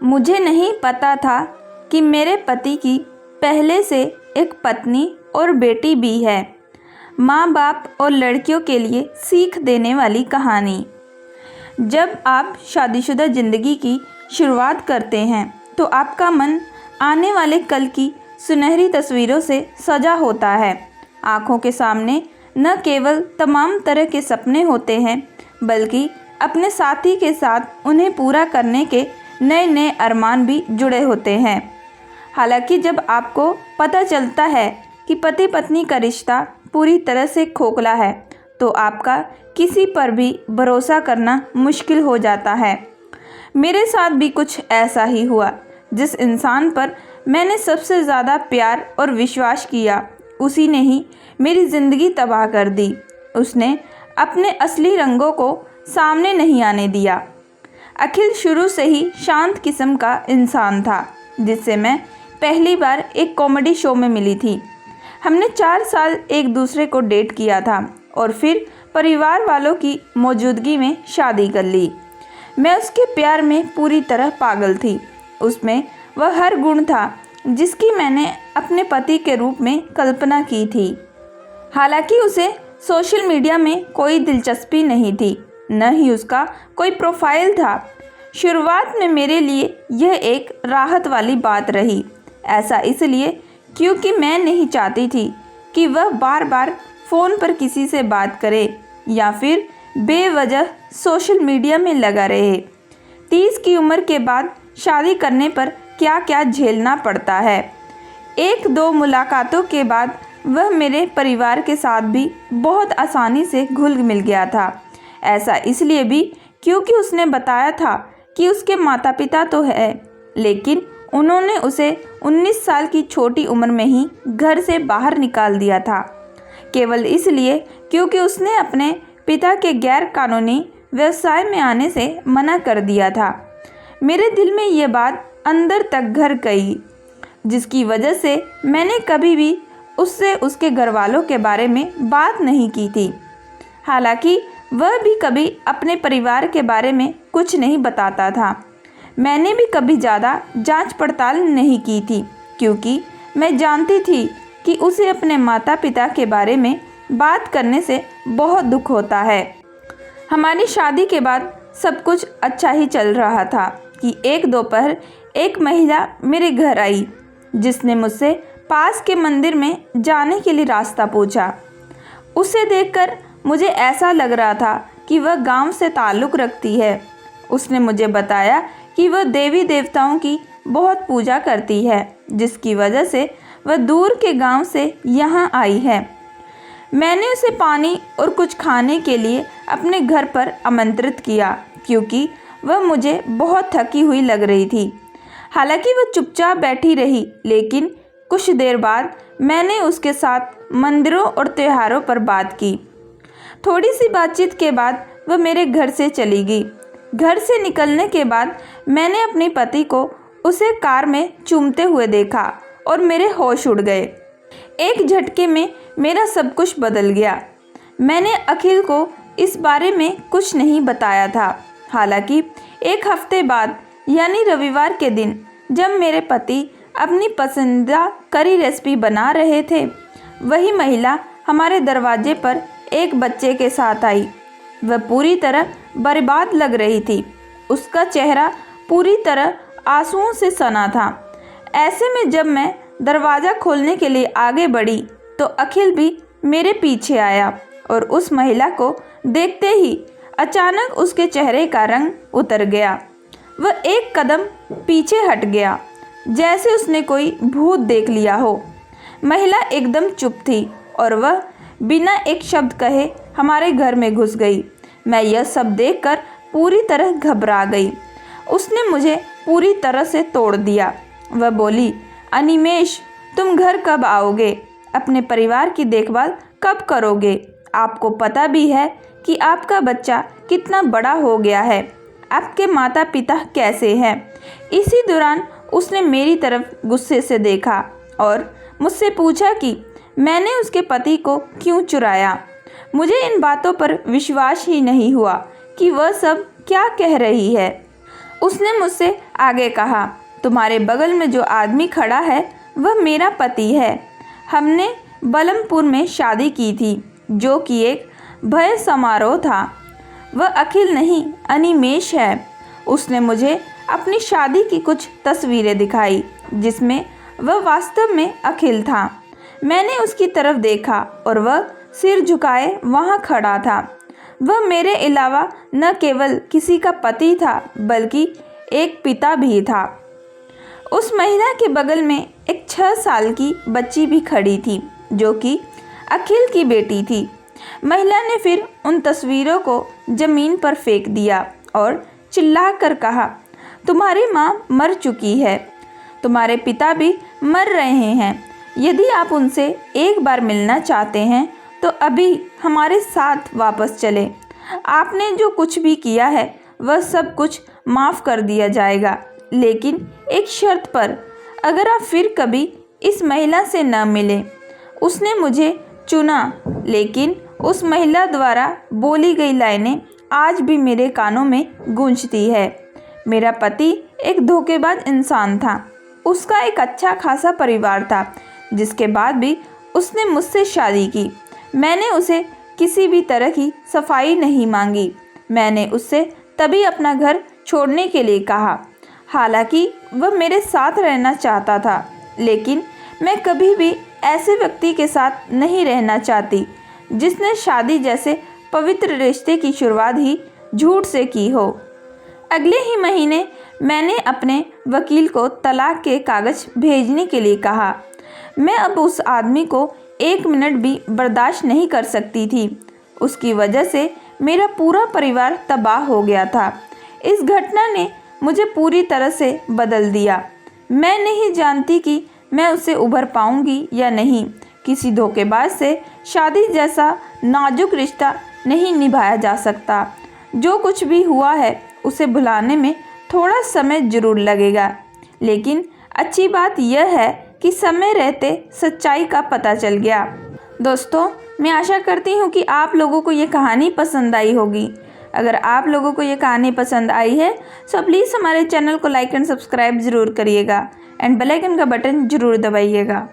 मुझे नहीं पता था कि मेरे पति की पहले से एक पत्नी और बेटी भी है। माँ बाप और लड़कियों के लिए सीख देने वाली कहानी। जब आप शादीशुदा ज़िंदगी की शुरुआत करते हैं तो आपका मन आने वाले कल की सुनहरी तस्वीरों से सजा होता है। आँखों के सामने न केवल तमाम तरह के सपने होते हैं बल्कि अपने साथी के साथ उन्हें पूरा करने के नए नए अरमान भी जुड़े होते हैं। हालांकि जब आपको पता चलता है कि पति पत्नी का रिश्ता पूरी तरह से खोखला है तो आपका किसी पर भी भरोसा करना मुश्किल हो जाता है। मेरे साथ भी कुछ ऐसा ही हुआ। जिस इंसान पर मैंने सबसे ज़्यादा प्यार और विश्वास किया उसी ने ही मेरी ज़िंदगी तबाह कर दी। उसने अपने असली रंगों को सामने नहीं आने दिया। अखिल शुरू से ही शांत किस्म का इंसान था जिससे मैं पहली बार एक कॉमेडी शो में मिली थी। हमने 4 साल एक दूसरे को डेट किया था और फिर परिवार वालों की मौजूदगी में शादी कर ली। मैं उसके प्यार में पूरी तरह पागल थी। उसमें वह हर गुण था जिसकी मैंने अपने पति के रूप में कल्पना की थी। हालांकि उसे सोशल मीडिया में कोई दिलचस्पी नहीं थी, न ही उसका कोई प्रोफाइल था। शुरुआत में मेरे लिए यह एक राहत वाली बात रही। ऐसा इसलिए क्योंकि मैं नहीं चाहती थी कि वह बार बार फ़ोन पर किसी से बात करे या फिर बेवजह सोशल मीडिया में लगा रहे। 30 की उम्र के बाद शादी करने पर क्या क्या झेलना पड़ता है। 1-2 मुलाकातों के बाद वह मेरे परिवार के साथ भी बहुत आसानी से घुल मिल गया था। ऐसा इसलिए भी क्योंकि उसने बताया था कि उसके माता पिता तो है लेकिन उन्होंने उसे 19 साल की छोटी उम्र में ही घर से बाहर निकाल दिया था, केवल इसलिए क्योंकि उसने अपने पिता के गैर कानूनी व्यवसाय में आने से मना कर दिया था। मेरे दिल में ये बात अंदर तक घर गई जिसकी वजह से मैंने कभी भी उससे उसके घर वालों के बारे में बात नहीं की थी। हालांकि वह भी कभी अपने परिवार के बारे में कुछ नहीं बताता था। मैंने भी कभी ज़्यादा जांच पड़ताल नहीं की थी क्योंकि मैं जानती थी कि उसे अपने माता पिता के बारे में बात करने से बहुत दुख होता है। हमारी शादी के बाद सब कुछ अच्छा ही चल रहा था कि एक दोपहर एक महिला मेरे घर आई जिसने मुझसे पास के मंदिर में जाने के लिए रास्ता पूछा। उसे देखकर मुझे ऐसा लग रहा था कि वह गांव से ताल्लुक़ रखती है। उसने मुझे बताया कि वह देवी देवताओं की बहुत पूजा करती है जिसकी वजह से वह दूर के गांव से यहाँ आई है। मैंने उसे पानी और कुछ खाने के लिए अपने घर पर आमंत्रित किया क्योंकि वह मुझे बहुत थकी हुई लग रही थी। हालांकि वह चुपचाप बैठी रही लेकिन कुछ देर बाद मैंने उसके साथ मंदिरों और त्योहारों पर बात की। थोड़ी सी बातचीत के बाद वह मेरे घर से चली गई। घर से निकलने के बाद मैंने अपने पति को उसे कार में चूमते हुए देखा और मेरे होश उड़ गए। एक झटके में मेरा सब कुछ बदल गया। मैंने अखिल को इस बारे में कुछ नहीं बताया था। हालांकि एक हफ्ते बाद यानी रविवार के दिन जब मेरे पति अपनी पसंदीदा करी रेसिपी बना रहे थे वही महिला हमारे दरवाजे पर एक बच्चे के साथ आई। वह पूरी तरह बर्बाद लग रही थी। उसका चेहरा पूरी तरह आंसुओं से सना था। ऐसे में जब मैं दरवाज़ा खोलने के लिए आगे बढ़ी तो अखिल भी मेरे पीछे आया और उस महिला को देखते ही अचानक उसके चेहरे का रंग उतर गया। वह एक कदम पीछे हट गया जैसे उसने कोई भूत देख लिया हो। महिला एकदम चुप थी और वह बिना एक शब्द कहे हमारे घर में घुस गई। मैं यह सब देखकर पूरी तरह घबरा गई। उसने मुझे पूरी तरह से तोड़ दिया। वह बोली, अनिमेष, तुम घर कब आओगे? अपने परिवार की देखभाल कब करोगे? आपको पता भी है कि आपका बच्चा कितना बड़ा हो गया है। आपके माता पिता कैसे हैं? इसी दौरान उसने मेरी तरफ गुस्से से देखा और मुझसे पूछा कि मैंने उसके पति को क्यों चुराया। मुझे इन बातों पर विश्वास ही नहीं हुआ कि वह सब क्या कह रही है। उसने मुझसे आगे कहा, तुम्हारे बगल में जो आदमी खड़ा है वह मेरा पति है। हमने बलमपुर में शादी की थी, जो कि एक भव्य समारोह था। वह अखिल नहीं, अनिमेष है। उसने मुझे अपनी शादी की कुछ तस्वीरें दिखाई, जिसमें वह वास्तव में अखिल था। मैंने उसकी तरफ देखा और वह सिर झुकाए वहाँ खड़ा था। वह मेरे अलावा न केवल किसी का पति था, बल्कि एक पिता भी था। उस महिला के बगल में एक 6 साल की बच्ची भी खड़ी थी, जो कि अखिल की बेटी थी। महिला ने फिर उन तस्वीरों को जमीन पर फेंक दिया और चिल्लाकर कहा, तुम्हारी माँ मर चुकी है, तुम्हारे पिता भी मर रहे हैं। यदि आप उनसे एक बार मिलना चाहते हैं तो अभी हमारे साथ वापस चलें। आपने जो कुछ भी किया है वह सब कुछ माफ़ कर दिया जाएगा, लेकिन एक शर्त पर, अगर आप फिर कभी इस महिला से न मिलें। उसने मुझे चुना, लेकिन उस महिला द्वारा बोली गई लाइनें आज भी मेरे कानों में गूंजती है। मेरा पति एक धोखेबाज इंसान था। उसका एक अच्छा खासा परिवार था, जिसके बाद भी उसने मुझसे शादी की। मैंने उसे किसी भी तरह की सफाई नहीं मांगी। मैंने उससे तभी अपना घर छोड़ने के लिए कहा, हालांकि वह मेरे साथ रहना चाहता था, लेकिन मैं कभी भी ऐसे व्यक्ति के साथ नहीं रहना चाहती जिसने शादी जैसे पवित्र रिश्ते की शुरुआत ही झूठ से की हो। अगले ही महीने मैंने अपने वकील को तलाक के कागज़ भेजने के लिए कहा। मैं अब उस आदमी को 1 मिनट भी बर्दाश्त नहीं कर सकती थी। उसकी वजह से मेरा पूरा परिवार तबाह हो गया था। इस घटना ने मुझे पूरी तरह से बदल दिया। मैं नहीं जानती कि मैं उससे उभर पाऊंगी या नहीं। किसी धोखेबाज से शादी जैसा नाजुक रिश्ता नहीं निभाया जा सकता। जो कुछ भी हुआ है उसे भुलाने में थोड़ा समय ज़रूर लगेगा, लेकिन अच्छी बात यह है कि समय रहते सच्चाई का पता चल गया। दोस्तों, मैं आशा करती हूँ कि आप लोगों को ये कहानी पसंद आई होगी। अगर आप लोगों को ये कहानी पसंद आई है तो प्लीज़ हमारे चैनल को लाइक एंड सब्सक्राइब ज़रूर करिएगा एंड बेल आइकन का बटन ज़रूर दबाइएगा।